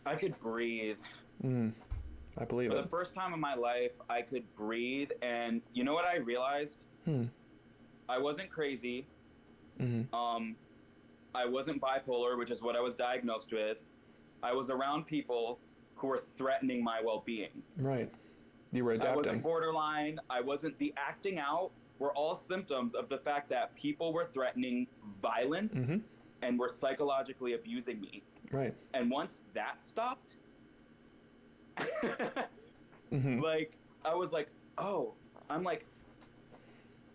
I could breathe. I believe it. For the first time in my life, I could breathe, and you know what I realized? I wasn't crazy. I wasn't bipolar, which is what I was diagnosed with. I was around people who were threatening my well-being. Right. You were adapting. I wasn't borderline. I wasn't. The acting out were all symptoms of the fact that people were threatening violence and were psychologically abusing me. Right. And once that stopped, like, I was like, oh, I'm like,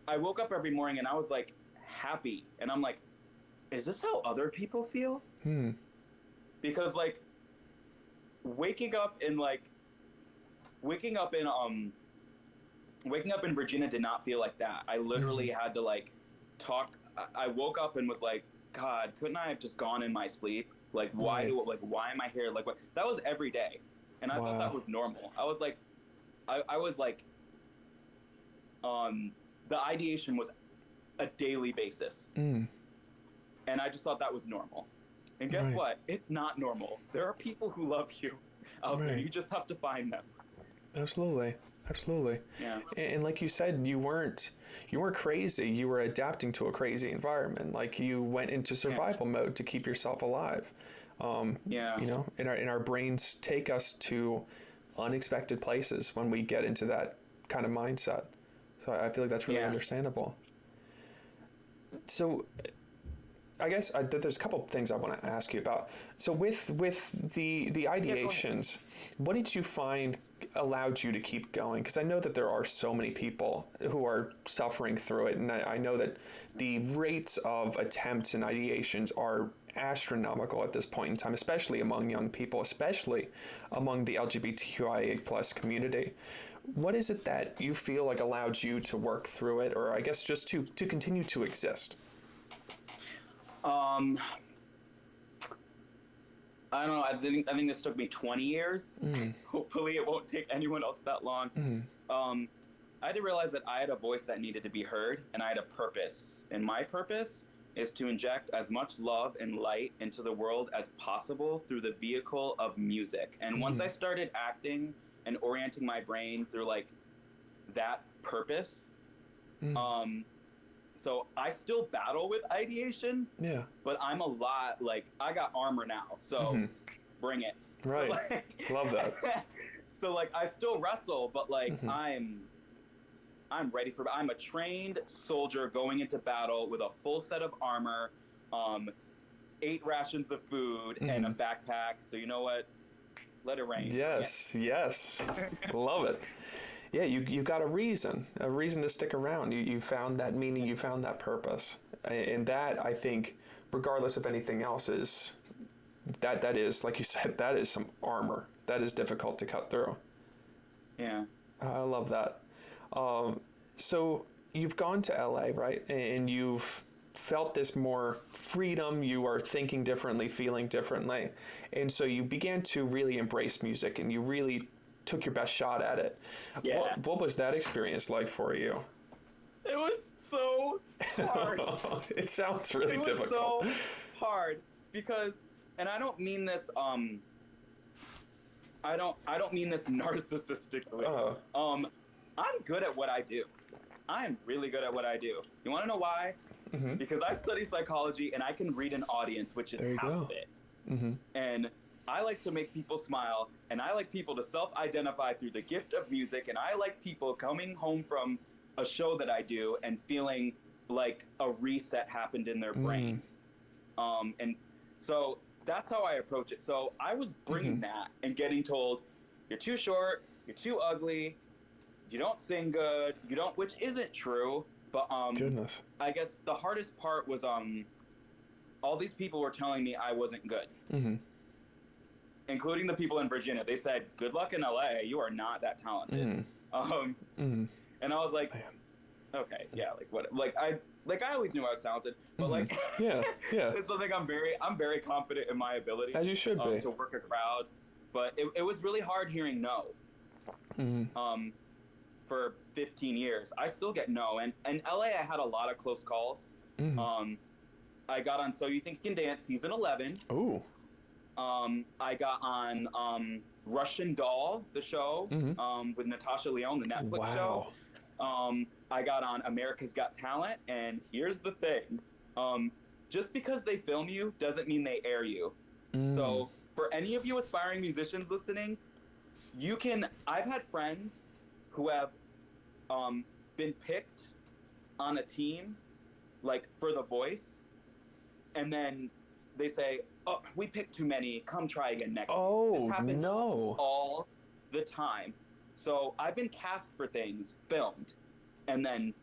I woke up every morning and I was like happy. And I'm like, is this how other people feel? Because like waking up in Virginia did not feel like that. I literally had to like talk. I woke up and was like, God, couldn't I have just gone in my sleep? Like, why am I here? Like, what? That was every day. And I thought that was normal. I was like, I was like the ideation was a daily basis. And I just thought that was normal. And guess what? It's not normal. There are people who love you out there. You just have to find them. Absolutely. Yeah. And like you said, you weren't crazy. You were adapting to a crazy environment. Like, you went into survival mode to keep yourself alive. You know, and our brains take us to unexpected places when we get into that kind of mindset. So I feel like that's really understandable. So I guess there's a couple of things I want to ask you about. So with the ideations, what did you find allowed you to keep going? Because I know that there are so many people who are suffering through it, and I know that the rates of attempts and ideations are astronomical at this point in time, especially among young people, especially among the LGBTQIA plus community. What is it that you feel like allowed you to work through it, or I guess just to continue to exist? I don't know. I think this took me 20 years. Hopefully it won't take anyone else that long. I had to realize that I had a voice that needed to be heard, and I had a purpose. And my purpose is to inject as much love and light into the world as possible through the vehicle of music. And once I started acting and orienting my brain through like that purpose, so I still battle with ideation, but I'm a lot, like, I got armor now, so bring it. Right. So, like, love that. So like I still wrestle, but like I'm ready for, I'm a trained soldier going into battle with a full set of armor, 8 rations of food and a backpack. So you know what? Let it rain. Yes. Love it. Yeah, you got a reason to stick around. You found that meaning, you found that purpose. And that, I think, regardless of anything else, is that is, like you said, that is some armor. That is difficult to cut through. Yeah. I love that. So you've gone to LA, right? And you've felt this more freedom. You are thinking differently, feeling differently. And so you began to really embrace music, and you really took your best shot at it. Yeah. What was that experience like for you? It was so hard. It sounds really difficult. It was so hard because, and I don't mean this I don't mean this narcissistically. I'm good at what I do. I'm really good at what I do. You want to know why? Because I study psychology and I can read an audience, which is half of it. And I like to make people smile, and I like people to self-identify through the gift of music, and I like people coming home from a show that I do and feeling like a reset happened in their brain. And so that's how I approach it. So I was bringing that and getting told, you're too short, you're too ugly, you don't sing good, you don't, which isn't true, but Goodness. I guess the hardest part was all these people were telling me I wasn't good. Including the people in Virginia. They said, good luck in LA, you are not that talented. And I was like, okay, yeah, like what, like I always knew I was talented, but like it's something I'm very confident in my ability, as you should be, to work a crowd. But it was really hard hearing no. For 15 years, I still get no, and in LA I had a lot of close calls. I got on So You Think You Can Dance season 11. Ooh. I got on Russian Doll, the show, with Natasha Lyonne, the Netflix show. I got on America's Got Talent, and here's the thing. Just because they film you doesn't mean they air you. So for any of you aspiring musicians listening, I've had friends who have been picked on a team, like for The Voice, and then they say, oh, we picked too many, come try again next week. This happens all the time. So I've been cast for things, filmed, and then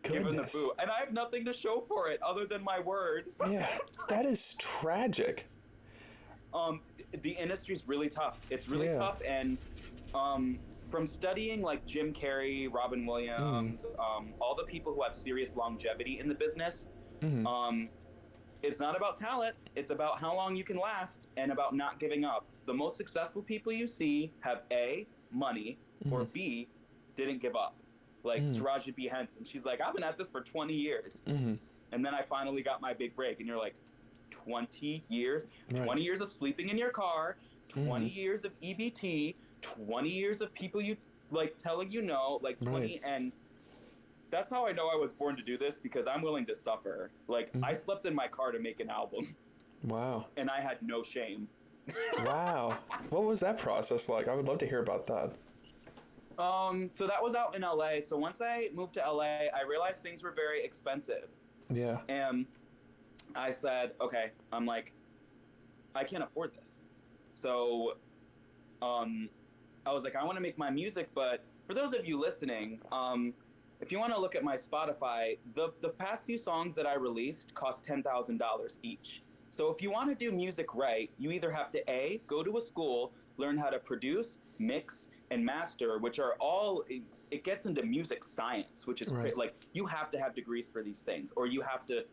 given the boot. And I have nothing to show for it other than my words. Yeah, that is tragic. The industry's really tough. It's really tough, and from studying like Jim Carrey, Robin Williams, all the people who have serious longevity in the business, it's not about talent. It's about how long you can last and about not giving up. The most successful people you see have A, money, or B, didn't give up. Like Taraji P. Henson, she's like, I've been at this for 20 years. And then I finally got my big break. And you're like, 20 years? Right. 20 years of sleeping in your car, 20 years of EBT, 20 years of people you, like, telling you no, like, 20, right. And that's how I know I was born to do this, because I'm willing to suffer. Like, I slept in my car to make an album. Wow. And I had no shame. Wow. What was that process like? I would love to hear about that. So that was out in LA. So once I moved to LA, I realized things were very expensive. Yeah. And I said, okay, I'm like, I can't afford this. So I was like, I want to make my music, but for those of you listening, if you want to look at my Spotify, the past few songs that I released cost $10,000 each. So if you want to do music right, you either have to A, go to a school, learn how to produce, mix, and master, which are all, it gets into music science, which is right. like, you have to have degrees for these things, or you have to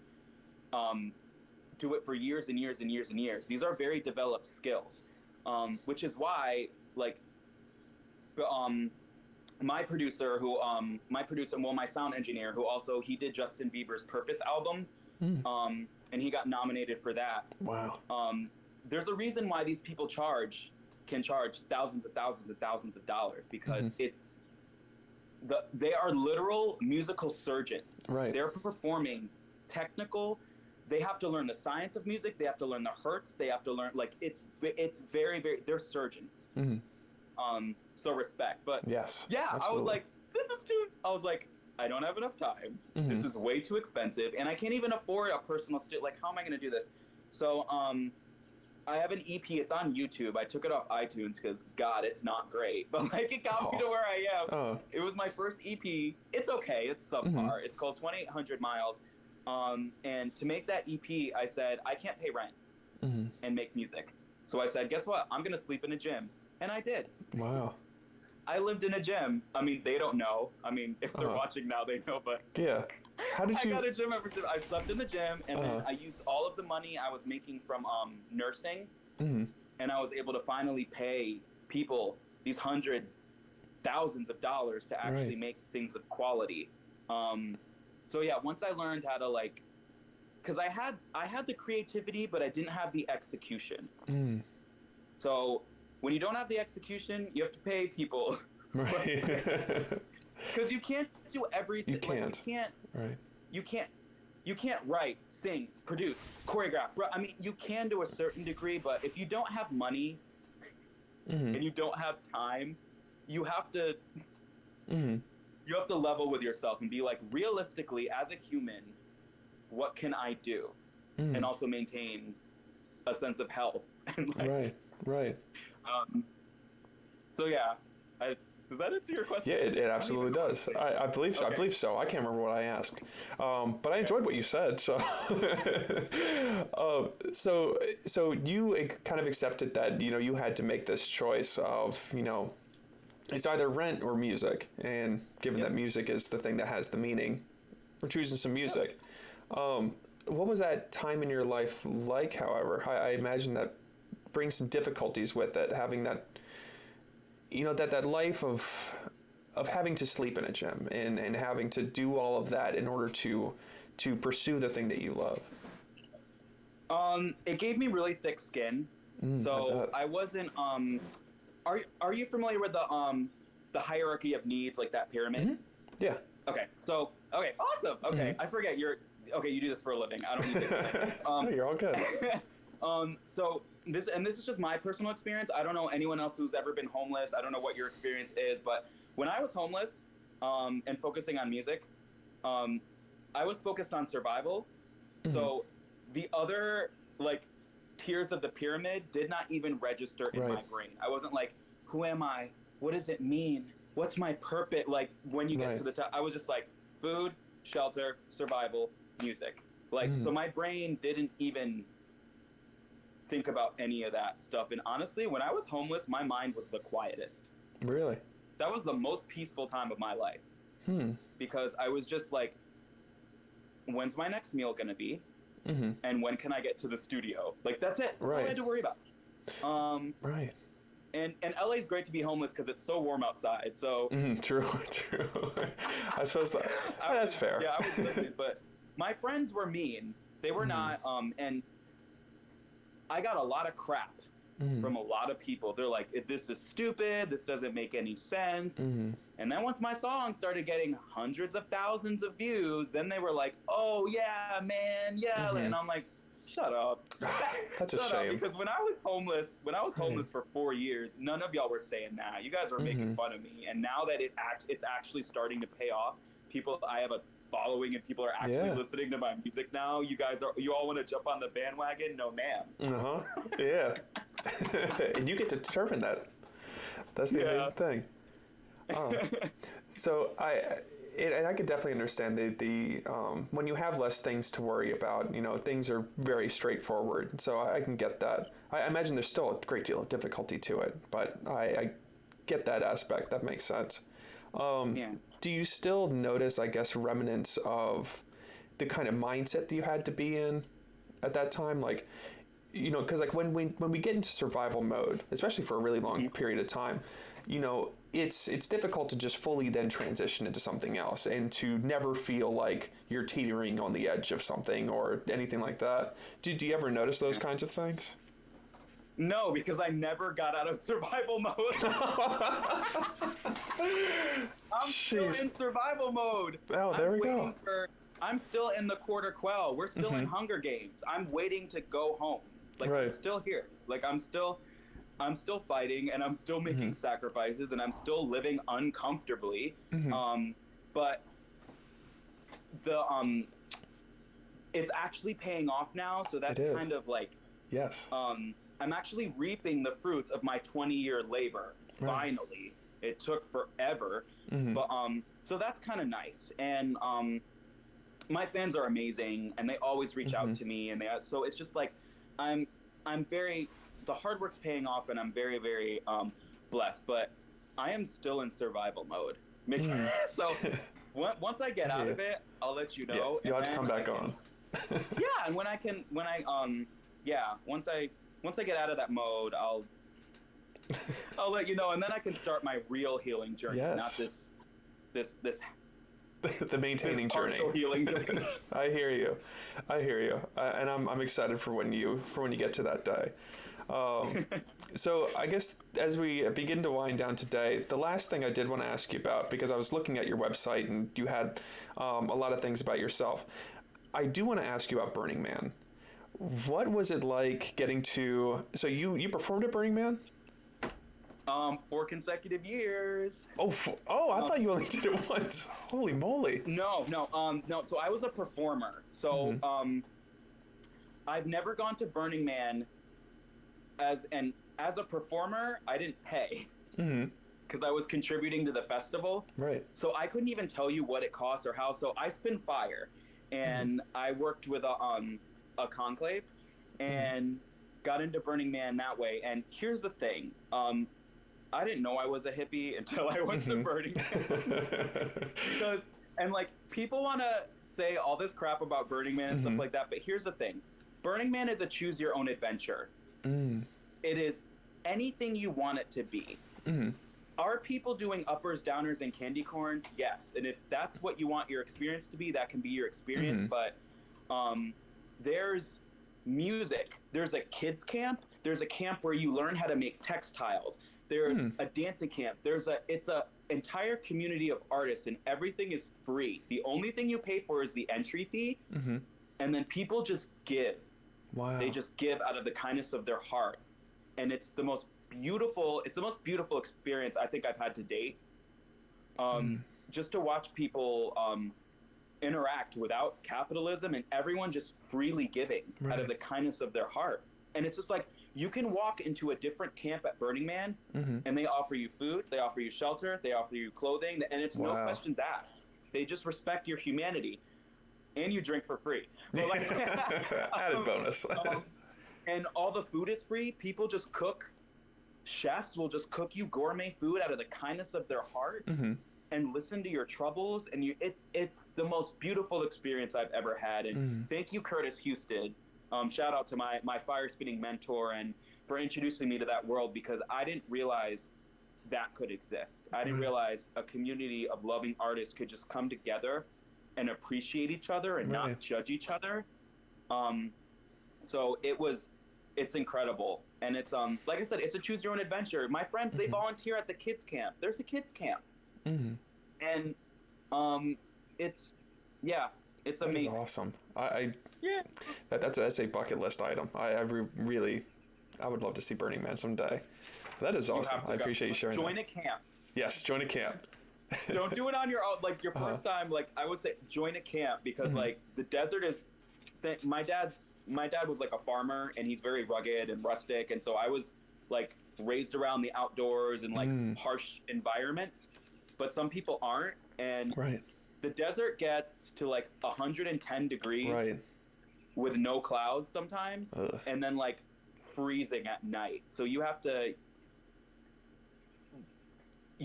do it for years and years and years and years. These are very developed skills, which is why, like, my producer, my sound engineer, who also, he did Justin Bieber's Purpose album, and he got nominated for that. Wow. There's a reason why these people can charge thousands and thousands and thousands of dollars, because they are literal musical surgeons. Right. They're performing technical. They have to learn the science of music. They have to learn the hertz. They have to learn, like, it's very, very, they're surgeons. So respect. But yes, yeah, absolutely. I was like, I was like, I don't have enough time. This is way too expensive, and I can't even afford a personal like, how am I going to do this? So I have an EP. It's on YouTube. I took it off iTunes because, God, it's not great. But, like, it got me to where I am. It was my first EP. It's okay. It's subpar. It's called 2800 Miles. And to make that EP, I said, I can't pay rent and make music. So I said, guess what? I'm going to sleep in a gym. And I did. Wow. I lived in a gym. I mean, they don't know. I mean, if they're watching now, they know. But yeah. How did you? I got a gym membership. I slept in the gym, and then I used all of the money I was making from nursing, and I was able to finally pay people these hundreds, thousands of dollars to actually make things of quality. So yeah, once I learned how to, like, because I had the creativity, but I didn't have the execution. So when you don't have the execution, you have to pay people. Right. Because you can't do everything. You can't. Like, you can't. Right. You can't write, sing, produce, choreograph. I mean, you can to a certain degree, but if you don't have money and you don't have time, you have to. You have to level with yourself and be like, realistically, as a human, what can I do, and also maintain a sense of health. And, like, right. So yeah, does that answer your question? Yeah, it absolutely does. I believe so. Okay. I believe so. I can't remember what I asked, but I enjoyed what you said. So, so you kind of accepted that, you know, you had to make this choice of, you know, it's either rent or music, and given that music is the thing that has the meaning, we're choosing some music. What was that time in your life like? However, I imagine that brings some difficulties with it, having that, you know, that life of having to sleep in a gym and having to do all of that in order to pursue the thing that you love. It gave me really thick skin. So I wasn't. Are you familiar with the hierarchy of needs, like that pyramid? Yeah. Okay. So awesome. Okay, I forget you do this for a living. I don't need this. No, you're all good. So this is just my personal experience. I don't know anyone else who's ever been homeless. I don't know what your experience is, but when I was homeless, and focusing on music, I was focused on survival. So the other, like, tiers of the pyramid did not even register in my brain. I wasn't like, who am I? What does it mean? What's my purpose? Like, when you get to the top, I was just like, food, shelter, survival, music. Like, so my brain didn't even think about any of that stuff. And honestly, when I was homeless, my mind was the quietest. Really? That was the most peaceful time of my life. Because I was just like, when's my next meal gonna be? And when can I get to the studio? Like, that's it. That's all I had to worry about. Right. And LA is great to be homeless because it's so warm outside. So True. I suppose that's fair. Yeah, I was living, but my friends were mean. They were not. And I got a lot of crap from a lot of people. They're like, "This is stupid. This doesn't make any sense." And then once my song started getting hundreds of thousands of views, then they were like, "Oh yeah, man, yeah," and I'm like, shut up. That's a shame. Because when I was homeless for 4 years, none of y'all were saying that. You guys were making fun of me. And now that it's actually starting to pay off, I have a following and people are actually listening to my music now. You all want to jump on the bandwagon? No, ma'am. Yeah. And you get to determine that. That's the amazing thing. So I could definitely understand the when you have less things to worry about, things are very straightforward. So I can get that. I imagine there's still a great deal of difficulty to it, but I get that aspect. That makes sense. Do you still notice, I guess, remnants of the kind of mindset that you had to be in at that time? Like, because like when we get into survival mode, especially for a really long period of time, it's difficult to just fully then transition into something else and to never feel like you're teetering on the edge of something or anything like that. Do you ever notice those kinds of things? No, because I never got out of survival mode. I'm still in survival mode. Oh, there we go. I'm still in the quarter quell. We're still in Hunger Games. I'm waiting to go home. Like, I'm still here. Like, I'm still fighting, and I'm still making sacrifices, and I'm still living uncomfortably. But it's actually paying off now. So that's kind of like, I'm actually reaping the fruits of my 20-year labor. Finally, it took forever, but so that's kind of nice. And my fans are amazing, and they always reach out to me, and so it's just like the hard work's paying off, and I'm very, very blessed. But I am still in survival mode. So once I get out of it, I'll let you know. You'll have to come back on. And once I get out of that mode, I'll let you know, and then I can start my real healing journey, not this the maintaining journey. Healing journey. I hear you, and I'm excited for when you get to that day. So I guess as we begin to wind down today, the last thing I did want to ask you about, because I was looking at your website and you had a lot of things about yourself. I do want to ask you about Burning Man. What was it like getting to? So you performed at Burning Man? 4 consecutive years. I thought you only did it once. Holy moly! No. So I was a performer. So I've never gone to Burning Man as a performer. I didn't pay because I was contributing to the festival. Right. So I couldn't even tell you what it costs or how. So I spin fire, and I worked with a conclave, and got into Burning Man that way. And here's the thing. I didn't know I was a hippie until I went to Burning Man. And people want to say all this crap about Burning Man and stuff like that, but here's the thing. Burning Man is a choose your own adventure. It is anything you want it to be. Are people doing uppers, downers, and candy corns? Yes. And if that's what you want your experience to be, that can be your experience. But there's music. There's a kids camp. There's a camp where you learn how to make textiles. There's a dancing camp. It's a entire community of artists, and everything is free. The only thing you pay for is the entry fee, and then people just give. Wow. They just give out of the kindness of their heart, and it's the most beautiful experience I think I've had to date. Just to watch people interact without capitalism, and everyone just freely giving out of the kindness of their heart. And it's just like, you can walk into a different camp at Burning Man, and they offer you food, they offer you shelter, they offer you clothing, and it's no questions asked. They just respect your humanity, and you drink for free. But added bonus. And all the food is free. People just cook. Chefs will just cook you gourmet food out of the kindness of their heart, and listen to your troubles. And it's the most beautiful experience I've ever had. And thank you, Curtis Houston. Shout out to my fire spinning mentor, and for introducing me to that world, because I didn't realize that could exist. I didn't realize a community of loving artists could just come together and appreciate each other and not judge each other. So it's incredible. And it's, like I said, it's a choose your own adventure. My friends, they volunteer at the kids camp. There's a kids camp. And it's amazing. That's awesome. That's a bucket list item. I would love to see Burning Man someday. That is awesome. I appreciate you sharing. Join a camp. Yes, join a camp. Don't do it on your own. Like your first time. Like I would say, join a camp, because like the desert is. My dad was like a farmer, and he's very rugged and rustic, and so I was like raised around the outdoors and like harsh environments. But some people aren't, and the desert gets to like 110 degrees with no clouds sometimes, and then like freezing at night. So you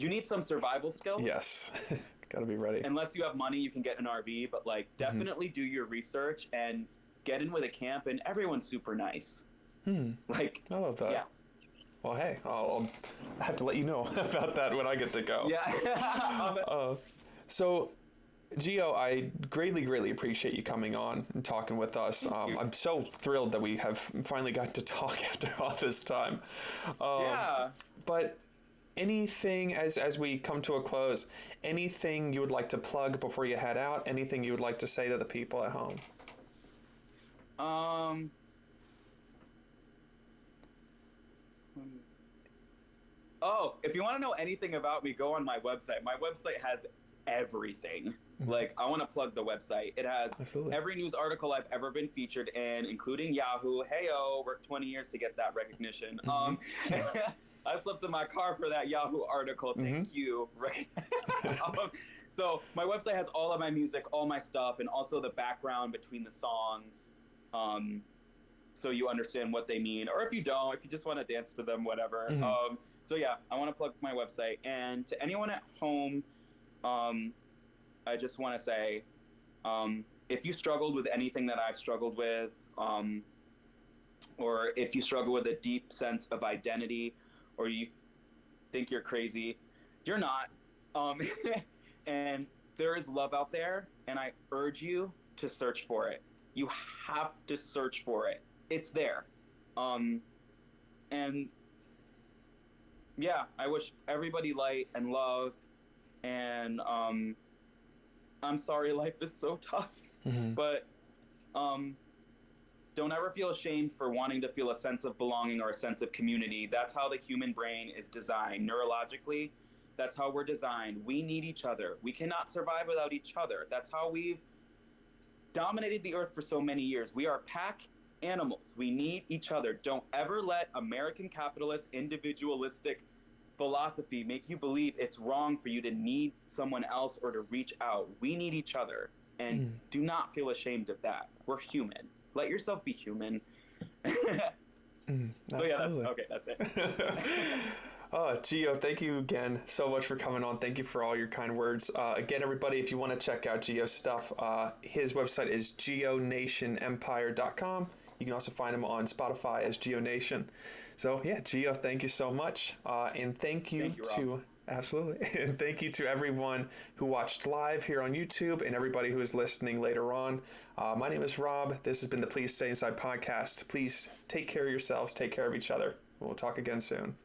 need some survival skills. Yes. Got to be ready. Unless you have money, you can get an RV, but like definitely do your research and get in with a camp, and everyone's super nice. Like, I love that. Yeah. Well, hey, I'll have to let you know about that when I get to go. Yeah. So, Gio, I greatly appreciate you coming on and talking with us. I'm so thrilled that we have finally got to talk after all this time. But anything, as we come to a close, anything you would like to plug before you head out? Anything you would like to say to the people at home? If you want to know anything about me, go on my website. My website has everything. Like, I want to plug the website. It has every news article I've ever been featured in, including Yahoo. Heyo, worked 20 years to get that recognition. I slept in my car for that Yahoo article. Thank you. Right. So my website has all of my music, all my stuff, and also the background between the songs. So you understand what they mean. Or if you don't, if you just want to dance to them, whatever. So yeah, I want to plug my website. And to anyone at home, I just want to say, if you struggled with anything that I've struggled with, or if you struggle with a deep sense of identity, or you think you're crazy, you're not. And there is love out there, and I urge you to search for it. You have to search for it. It's there. And yeah, I wish everybody light and love, and I'm sorry life is so tough, but don't ever feel ashamed for wanting to feel a sense of belonging or a sense of community. That's how the human brain is designed neurologically. That's how we're designed. We need each other. We cannot survive without each other. That's how we've dominated the earth for so many years. We are pack animals. We need each other. Don't ever let American capitalist, individualistic philosophy make you believe it's wrong for you to need someone else or to reach out. We need each other. And do not feel ashamed of that. We're human. Let yourself be human. So yeah, that's it. Gio, thank you again so much for coming on. Thank you for all your kind words. Again, everybody, if you want to check out Gio's stuff, his website is gionationempire.com. You can also find him on Spotify as Gio Nation. So yeah, Gio, thank you so much. And thank you to... Absolutely. And thank you to everyone who watched live here on YouTube and everybody who is listening later on. My name is Rob. This has been the Please Stay Inside podcast. Please take care of yourselves. Take care of each other. We'll talk again soon.